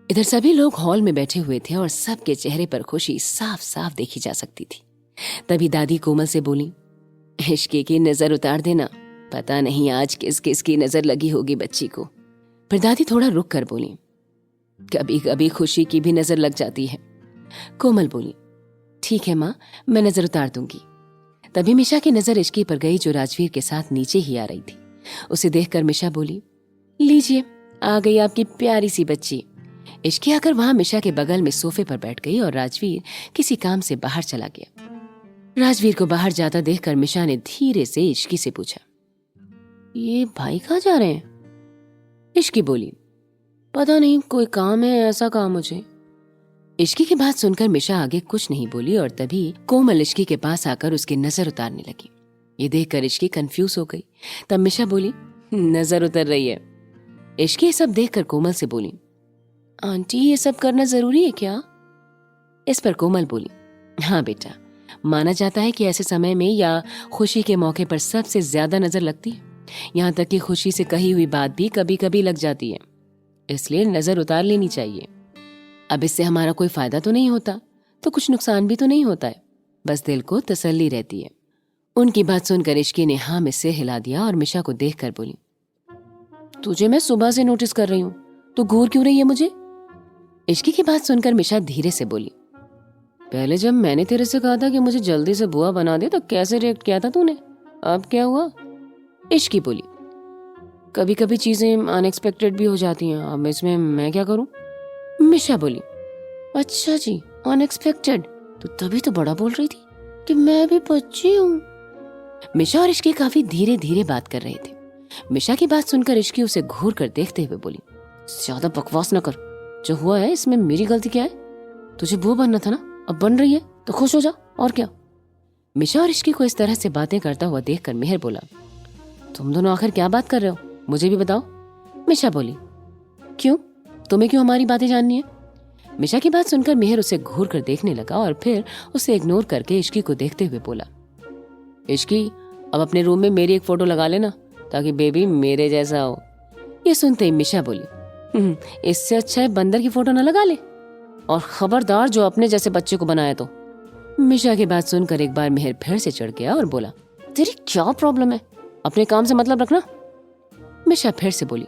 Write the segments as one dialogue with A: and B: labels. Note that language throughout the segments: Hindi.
A: इधर सभी लोग हॉल में बैठे हुए थे और सबके चेहरे पर खुशी साफ साफ देखी जा सकती थी। तभी दादी कोमल से बोली, इश्की की नजर उतार देना, पता नहीं आज किस किस की नजर लगी होगी बच्ची को। फिर दादी थोड़ा रुक कर बोली, कभी कभी खुशी की भी नजर लग जाती है। कोमल बोली, ठीक है माँ, मैं नजर उतार दूंगी। तभी मिशा की नजर इश्की पर गई जो राजवीर के साथ नीचे ही आ रही थी। उसे देखकर मिशा बोली, लीजिए आ गई आपकी प्यारी सी बच्ची। इश्की आकर वहां मिशा के बगल में सोफे पर बैठ गई और राजवीर किसी काम से बाहर चला गया। राजवीर को बाहर जाता देखकर मिशा ने धीरे से इश्की से पूछा, ये भाई कहाँ जा रहे हैं? इश्की बोली, पता नहीं, कोई काम है, ऐसा काम मुझे। इश्की की बात सुनकर मिशा आगे कुछ नहीं बोली और तभी कोमल इश्की के पास आकर उसकी नजर उतारने लगी। ये देखकर इश्की कंफ्यूज हो गई। तब मिशा बोली, नजर उतर रही है। इश्की ये सब देखकर कोमल से बोली, आंटी ये सब करना जरूरी है क्या? इस पर कोमल बोली, हाँ बेटा, माना जाता है कि ऐसे समय में या खुशी के मौके पर सबसे ज्यादा नजर लगती है। यहाँ तक कि खुशी से कही हुई बात भी कभी कभी लग जाती है, इसलिए नजर उतार लेनी चाहिए। अब इससे हमारा कोई फायदा तो नहीं होता, तो कुछ नुकसान भी तो नहीं होता है, बस दिल को तसल्ली रहती है। उनकी बात सुनकर इश्की ने हाँ में सिर हिला दिया और मिशा को देखकर बोली, तुझे मैं सुबह से नोटिस कर रही हूँ, तू घूर क्यों रही है मुझे? इश्की की बात सुनकर मिशा धीरे से बोली, पहले जब मैंने तेरे से कहा था कि मुझे जल्दी से बुआ बना दे तो कैसे रिएक्ट किया था तूने, अब क्या हुआ? इश्की बोली, कभी कभी चीजें अनएक्सपेक्टेड भी हो जाती हैं, अब इसमें मैं क्या करूं? मिशा बोली, अच्छा जी, अनएक्सपेक्टेड, तो तभी तो बड़ा बोल रही थी कि मैं भी बच्ची हूँ। मिशा और इश्की काफी धीरे धीरे बात कर रहे थे। मिशा की बात सुनकर इश्की उसे घूर कर देखते हुए बोली, ज्यादा बकवास न कर, जो हुआ है इसमें मेरी गलती क्या है? तुझे बुआ बनना था ना, अब बन रही है तो खुश हो जा, और क्या। मिशा और इश्की को इस तरह से बातें करता हुआ देखकर मेहर बोला, तुम दोनों आखिर क्या बात कर रहे हो, मुझे भी बताओ। मिशा बोली, क्यों, तुम्हें क्यों हमारी बातें जाननी है? मिशा की बात सुनकर मेहर उसे घूर कर देखने लगा और फिर उसे इग्नोर करके इश्की को देखते हुए बोला, इश्की, अब अपने रूम में मेरी एक फोटो लगा लेना ताकि बेबी मेरे जैसा हो। ये सुनते ही मिशा बोली, इससे अच्छा है बंदर की फोटो न लगा ले, और खबरदार जो अपने जैसे बच्चे को बनाया तो। मिशा की बात सुनकर एक बार मेहर फिर से चढ़ गया और बोला, तेरी क्या प्रॉब्लम है, अपने काम से मतलब रखना। मिशा फिर से बोली,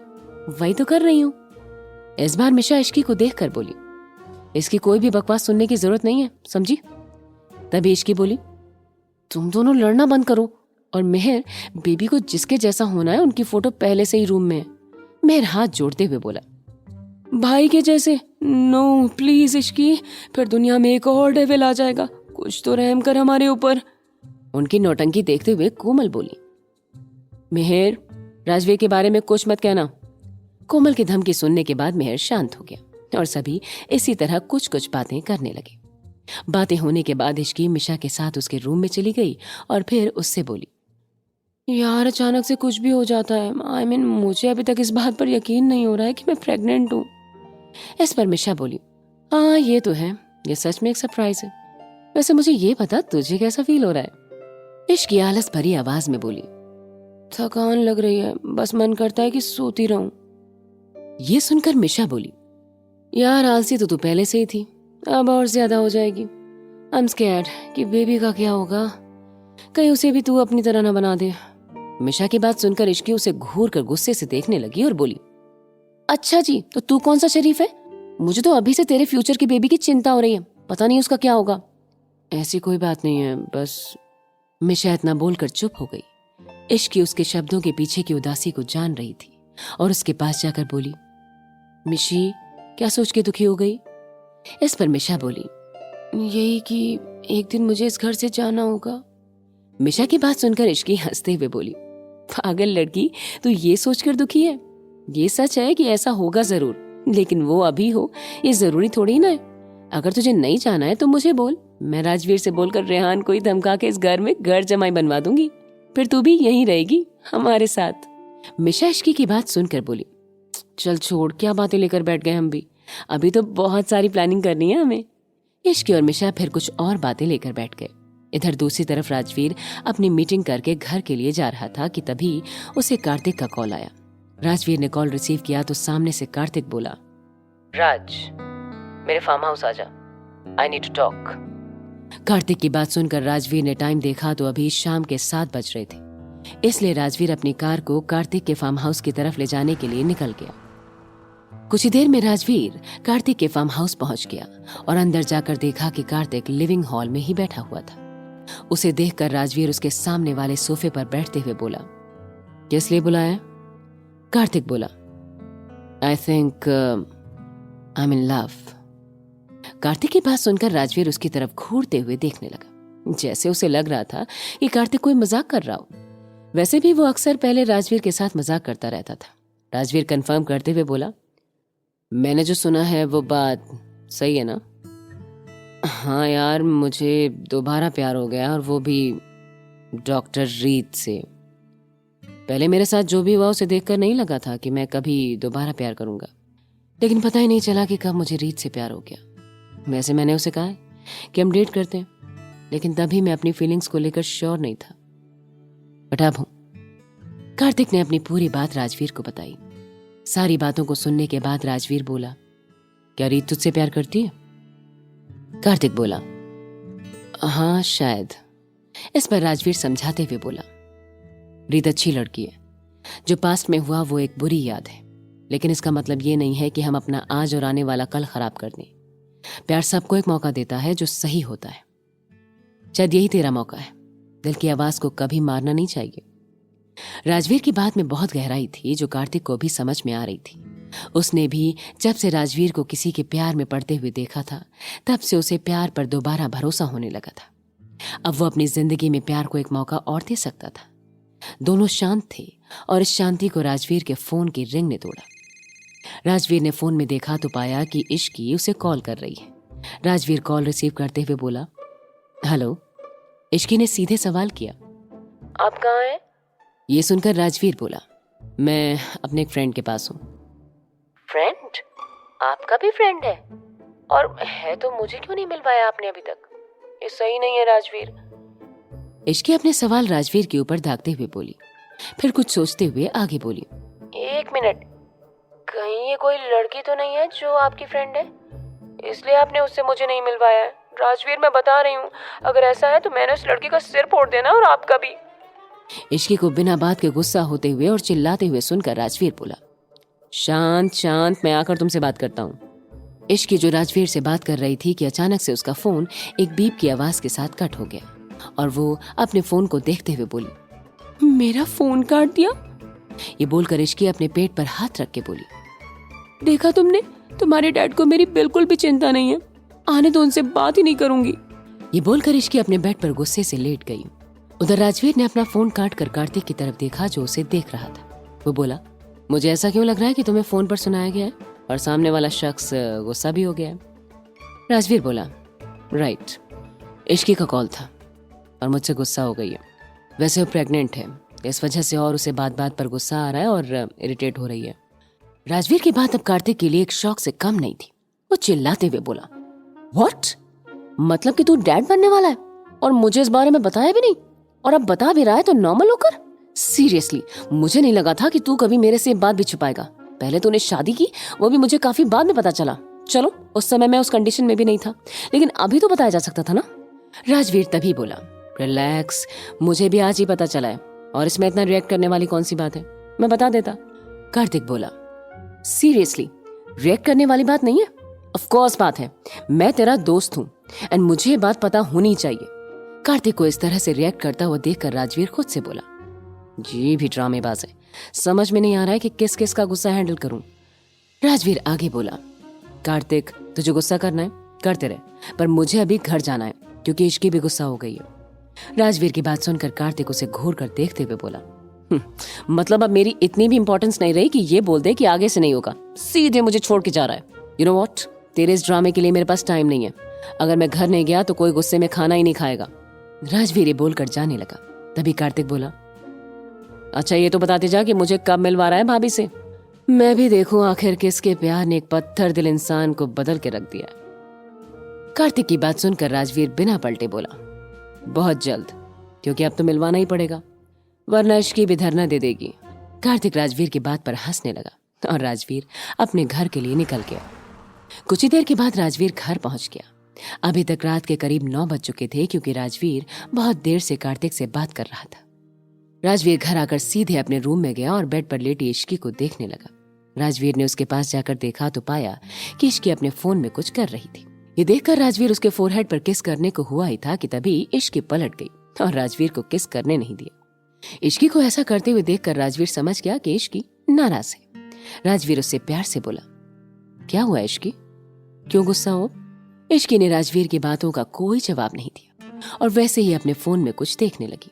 A: वही तो कर रही हूँ। इस बार मिशा इश्की को देखकर बोली, इसकी कोई भी बकवास सुनने की जरूरत नहीं है, समझी? तभी इश्की बोली, तुम दोनों लड़ना बंद करो, और मेहर, बेबी को जिसके जैसा होना है उनकी फोटो पहले से ही रूम में है। मेहर हाथ जोड़ते हुए बोला, भाई के जैसे? नो प्लीज इश्की, फिर दुनिया में एक और डेविल आ जाएगा, कुछ तो रहम कर हमारे ऊपर। उनकी नौटंकी देखते हुए कोमल बोली, मेहर, राजवीर के बारे में कुछ मत कहना। कोमल की धमकी सुनने के बाद मेहर शांत हो गया और सभी इसी तरह कुछ कुछ बातें करने लगे। बातें होने के बाद इश्की मिशा के साथ उसके रूम में चली गई और फिर उससे बोली, यार अचानक से कुछ भी हो जाता है, I mean, मुझे अभी तक इस बात पर यकीन नहीं हो रहा है कि मैं प्रेग्नेंट हूँ। इस पर मिशा बोली, हाँ ये तो है, ये सच में एक सरप्राइज है। वैसे मुझे ये पता तुझे कैसा फील हो रहा है? इश्की आलस भरी आवाज में बोली, थकान लग रही है, बस मन करता है कि सोती रहूं। ये सुनकर मिशा बोली, यार आलसी तो तू पहले से ही थी, अब और ज्यादा हो जाएगी। आई एम स्कैर्ड कि बेबी का क्या होगा, कहीं उसे भी तू अपनी तरह ना बना दे। मिशा की बात सुनकर इश्की उसे घूर कर गुस्से से देखने लगी और बोली, अच्छा जी, तो तू कौन सा शरीफ है? मुझे तो अभी से तेरे फ्यूचर की बेबी की चिंता हो रही है, पता नहीं उसका क्या होगा। ऐसी कोई बात नहीं है, बस। मिशा इतना बोलकर चुप हो गई। इश्की उसके शब्दों के पीछे की उदासी को जान रही थी और उसके पास जाकर बोली, मिशी, क्या सोच के दुखी हो गई? इस पर मिशा बोली, यही कि एक दिन मुझे इस घर से जाना होगा। मिशा की बात सुनकर इश्की हंसते हुए बोली, पागल लड़की, तू ये सोचकर दुखी है? ये सच है कि ऐसा होगा जरूर, लेकिन वो अभी हो ये जरूरी थोड़ी ना है। अगर तुझे नहीं जाना है तो मुझे बोल, मैं राजवीर से बोलकर रेहान को ही धमका के इस घर में घर जमाई बनवा दूंगी, फिर तू भी यहीं रहेगी हमारे साथ। मिशा इश्की की बात सुनकर बोली, चल छोड़, क्या बातें लेकर बैठ गए हम भी, अभी तो बहुत सारी प्लानिंग करनी है हमें। इश्की और मिशा फिर कुछ और बातें लेकर बैठ गए। इधर दूसरी तरफ राजवीर अपनी मीटिंग करके घर के लिए जा रहा था कि तभी उसे कार्तिक का कॉल आया। राजवीर ने कॉल रिसीव किया तो सामने से कार्तिक बोला, राज, मेरे फार्म हाउस आ जा, I need to talk. Kartik की बात सुनकर राजवीर ने टाइम देखा तो अभी शाम के 7 बज रहे थे, इसलिए राजवीर अपनी कार को कार्तिक के फार्म हाउस की तरफ ले जाने के लिए निकल गया। कुछ ही देर में राजवीर कार्तिक के फार्म हाउस पहुंच गया और अंदर जाकर देखा कि कार्तिक लिविंग हॉल में ही बैठा हुआ था। उसे देखकर राजवीर उसके सामने वाले सोफे पर बैठते हुए बोला, किस लिए बुलाया? कार्तिक बोला, I think I am in love. Kartik की बात सुनकर राजवीर उसकी तरफ घूरते हुए देखने लगा, जैसे उसे लग रहा था कि कार्तिक कोई मजाक कर रहा हो। वैसे भी वो अक्सर पहले राजवीर के साथ मजाक करता रहता था। राजवीर कंफर्म करते हुए बोला, मैंने जो सुना है वो बात सही है ना? हाँ यार, मुझे दोबारा प्यार हो गया, और वो भी डॉक्टर रीत से। पहले मेरे साथ जो भी हुआ उसे देखकर नहीं लगा था कि मैं कभी दोबारा प्यार करूंगा, लेकिन पता ही नहीं चला कि कब मुझे रीत से प्यार हो गया। वैसे मैंने उसे कहा कि हम डेट करते हैं, लेकिन तभी मैं अपनी फीलिंग्स को लेकर श्योर नहीं था, बट अब हूं। कार्तिक ने अपनी पूरी बात राजवीर को बताई। सारी बातों को सुनने के बाद राजवीर बोला, क्या रीत तुझसे प्यार करती है? कार्तिक बोला, हाँ शायद। इस पर राजवीर समझाते हुए बोला, रीत अच्छी लड़की है, जो पास्ट में हुआ वो एक बुरी याद है, लेकिन इसका मतलब ये नहीं है कि हम अपना आज और आने वाला कल खराब कर दें। प्यार सबको एक मौका देता है जो सही होता है। शायद यही तेरा मौका है। दिल की आवाज को कभी मारना नहीं चाहिए। राजवीर की बात में बहुत गहराई थी जो कार्तिक को भी समझ में आ रही थी। उसने भी जब से राजवीर को किसी के प्यार में पड़ते हुए देखा था, तब से उसे प्यार पर दोबारा भरोसा होने लगा था। अब वो अपनी जिंदगी में प्यार को एक मौका और दे सकता था। दोनों शांत थे और इस शांति को राजवीर के फोन की रिंग ने तोड़ा। राजवीर ने फोन में देखा तो पाया कि इश्की उसे कॉल कर रही है। राजवीर कॉल रिसीव करते हुए बोला, हेलो। इश्की ने सीधे सवाल किया, आप कहाँ हैं? ये सुनकर राजवीर बोला, मैं अपने एक फ्रेंड के पास हूँ। फ्रेंड? आपका भी फ्रेंड है? और है तो मुझे क्यों नहीं मिलवाया आपने अभी तक? ये सही नहीं है राजवीर। इश्की अपने सवाल राजवीर के ऊपर दागते हुए बोली, फिर कुछ सोचते हुए आगे बोली, एक मिनट, कहीं ये कोई लड़की तो नहीं है जो आपकी फ्रेंड है, इसलिए आपने उससे मुझे नहीं मिलवाया है? राजवीर मैं बता रही हूँ, अगर ऐसा है तो मैंने उस लड़की का सिर फोड़ देना और आपका भी। इश्की को बिना बात के गुस्सा होते हुए और चिल्लाते हुए सुनकर राजवीर बोला, शांत शांत, मैं आकर तुमसे बात करता हूँ। इश्की जो राजवीर से बात कर रही थी कि अचानक से उसका फोन एक बीप की आवाज के साथ कट हो गया और वो अपने फोन को देखते हुए बोली, मेरा फोन काट दिया? ये बोलकर इश्की अपने पेट पर हाथ रख के बोली, देखा तुमने, तुम्हारे डैड को मेरी बिल्कुल भी चिंता नहीं है, आने तो उनसे बात ही नहीं करूंगी। ये बोलकर इश्की अपने बेड पर गुस्से से लेट गई। उधर राजवीर ने अपना फोन काट कर कार्तिक की तरफ देखा जो उसे देख रहा था। वो बोला, मुझे ऐसा क्यों लग रहा है कि तुम्हें फोन पर सुनाया गया है और सामने वाला शख्स गुस्सा भी हो गया है? राजवीर बोला, राइट, इश्की का कॉल था और मुझसे गुस्सा हो गई है। वैसे वो प्रेग्नेंट है, इस वजह से और उसे बात बात पर गुस्सा आ रहा है और इरिटेट हो रही है। राजवीर की बात अब कार्तिक के लिए एक शौक से कम नहीं थी। वो चिल्लाते हुए बोला, व्हाट? मतलब कि तू डैड बनने वाला है और मुझे इस बारे में बताया भी नहीं, और अब बता भी रहा है तो नॉर्मल होकर? सीरियसली, मुझे नहीं लगा था कि तू कभी मेरे से बात भी छुपाएगा। पहले तूने शादी की, वो भी मुझे काफी बाद में पता चला। चलो, उस समय मैं उस कंडीशन में भी नहीं था, लेकिन अभी तो बताया जा सकता था ना। राजवीर तभी बोला, रिलैक्स, मुझे भी आज ही पता चला है और इसमें इतना रिएक्ट करने वाली कौन सी बात है, मैं बता देता। कार्तिक बोला, सीरियसली, रिएक्ट करने वाली बात नहीं है? ऑफ कोर्स बात है, मैं तेरा दोस्त हूँ एंड मुझे ये बात पता होनी चाहिए। कार्तिक को इस तरह से रिएक्ट करता हुआ देखकर राजवीर खुद से बोला, जी भी ड्रामेबाज है, समझ में नहीं आ रहा है कि किस किस का गुस्सा हैंडल करूं। राजवीर आगे बोला, कार्तिक, तुझे गुस्सा करना है करते रहे, पर मुझे अभी घर जाना है क्योंकि इश्की भी गुस्सा हो गई है। राजवीर की बात सुनकर कार्तिक उसे घूर कर देखते हुए बोला, मतलब अब मेरी इतनी भी इंपॉर्टेंस नहीं रही कि ये बोल दे कि आगे से नहीं होगा, सीधे मुझे छोड़ के जा रहा है। यू नो व्हाट, तेरे इस ड्रामे के लिए मेरे पास टाइम नहीं है। अगर मैं घर नहीं गया तो कोई गुस्से में खाना ही नहीं खाएगा। राजवीर ये बोलकर जाने लगा। तभी कार्तिक बोला, अच्छा ये तो बताते जा कि मुझे कब मिलवा रहा है भाभी से, मैं भी देखूं आखिर किसके प्यार ने एक पत्थर दिल इंसान को बदल के रख दिया। कार्तिक की बात सुनकर राजवीर बिना पलटे बोला, बहुत जल्द, क्योंकि अब तो मिलवाना ही पड़ेगा, वरना इश्की भी धरना दे देगी। कार्तिक राजवीर की बात पर हंसने लगा और राजवीर अपने घर के लिए निकल गया। कुछ ही देर के बाद राजवीर घर पहुंच गया। अभी तक रात के करीब 9 बज चुके थे क्योंकि राजवीर बहुत देर से कार्तिक से बात कर रहा था। राजवीर घर आकर सीधे अपने रूम में गया और बेड पर लेटी इश्की को देखने लगा। राजवीर ने उसके पास जाकर देखा तो पाया कि इश्की अपने फोन में कुछ कर रही थी। ये देखकर राजवीर उसके फोरहेड पर किस करने को हुआ ही था कि तभी इश्की पलट गई और राजवीर को किस करने नहीं दिया। इश्की को ऐसा करते हुए देखकर राजवीर समझ गया कि इश्की नाराज है। राजवीर उससे प्यार से बोला, क्या हुआ इश्की, क्यों गुस्सा हो? इश्की ने राजवीर की बातों का कोई जवाब नहीं दिया और वैसे ही अपने फोन में कुछ देखने लगी।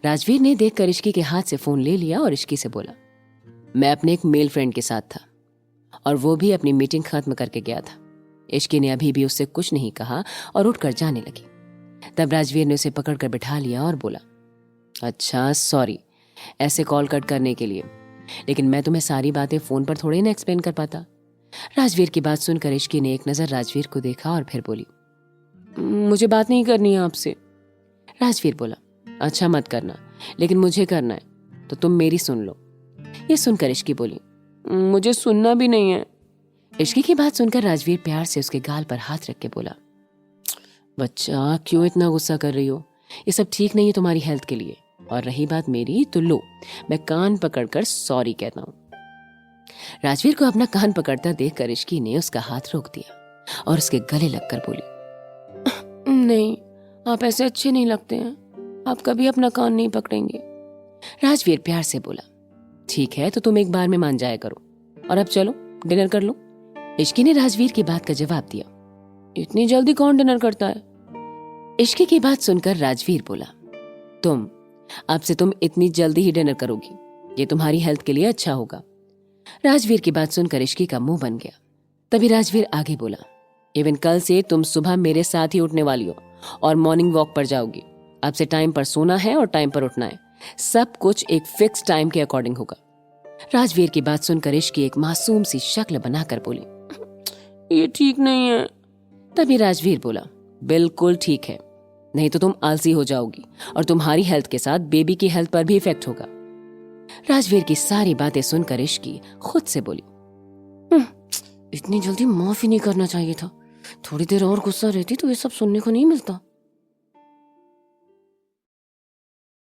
A: राजवीर ने देखकर इश्की के हाथ से फोन ले लिया और इश्की से बोला, मैं अपने एक मेल फ्रेंड के साथ था और वो भी अपनी मीटिंग खत्म करके गया था। इश्की ने अभी भी उससे कुछ नहीं कहा और उठकर जाने लगी। तब राजवीर ने उसे पकड़कर बिठा लिया और बोला, अच्छा सॉरी ऐसे कॉल कट करने के लिए, लेकिन मैं तुम्हें सारी बातें फोन पर थोड़ी ना एक्सप्लेन कर पाता। राजवीर की बात सुनकर इश्की ने एक नजर राजवीर को देखा और फिर बोली, मुझे बात नहीं करनी है आपसे। राजवीर बोला, अच्छा मत करना, लेकिन मुझे करना है तो तुम मेरी सुन लो। ये सुनकर इश्की बोली, मुझे सुनना भी नहीं है। इश्की की बात सुनकर राजवीर प्यार से उसके गाल पर हाथ रख के बोला, बच्चा क्यों इतना गुस्सा कर रही हो, ये सब ठीक नहीं है तुम्हारी हेल्थ के लिए, और रही बात मेरी तो लो मैं कान पकड़कर सॉरी कहता हूँ। राजवीर को अपना कान पकड़ता देखकर इश्की ने उसका हाथ रोक दिया और उसके गले लगकर बोली, नहीं आप ऐसे अच्छे नहीं लगते हैं, आप कभी अपना कान नहीं पकड़ेंगे। राजवीर प्यार से बोला, ठीक है तो तुम एक बार में मान जाया करो, और अब चलो डिनर कर लो। इश्की ने राजवीर की बात का जवाब दिया, इतनी जल्दी कौन डिनर करता है? इश्की की बात सुनकर राजवीर बोला, तुम अब से तुम इतनी जल्दी ही डिनर करोगी, ये तुम्हारी हेल्थ के लिए अच्छा होगा। राजवीर की बात सुनकर इश्की का मुंह बन गया। तभी राजवीर आगे बोला, इवन कल से तुम सुबह मेरे साथ ही उठने वाली हो और मॉर्निंग वॉक पर जाओगी। अब से टाइम पर सोना है और टाइम पर उठना है, सब कुछ एक फिक्स टाइम के अकॉर्डिंग होगा। राजवीर की बात सुनकर इश्की एक मासूम सी शक्ल बनाकर बोली, ये ठीक नहीं है। तभी राजवीर बोला, बिल्कुल ठीक है, नहीं तो तुम आलसी हो जाओगी और तुम्हारी हेल्थ के साथ बेबी की हेल्थ पर भी इफेक्ट होगा। राजवीर की सारी बातें सुनकर इश्की खुद से बोली, इतनी जल्दी माफ ही नहीं करना चाहिए था, थोड़ी देर और गुस्सा रहती तो ये सब सुनने को नहीं मिलता।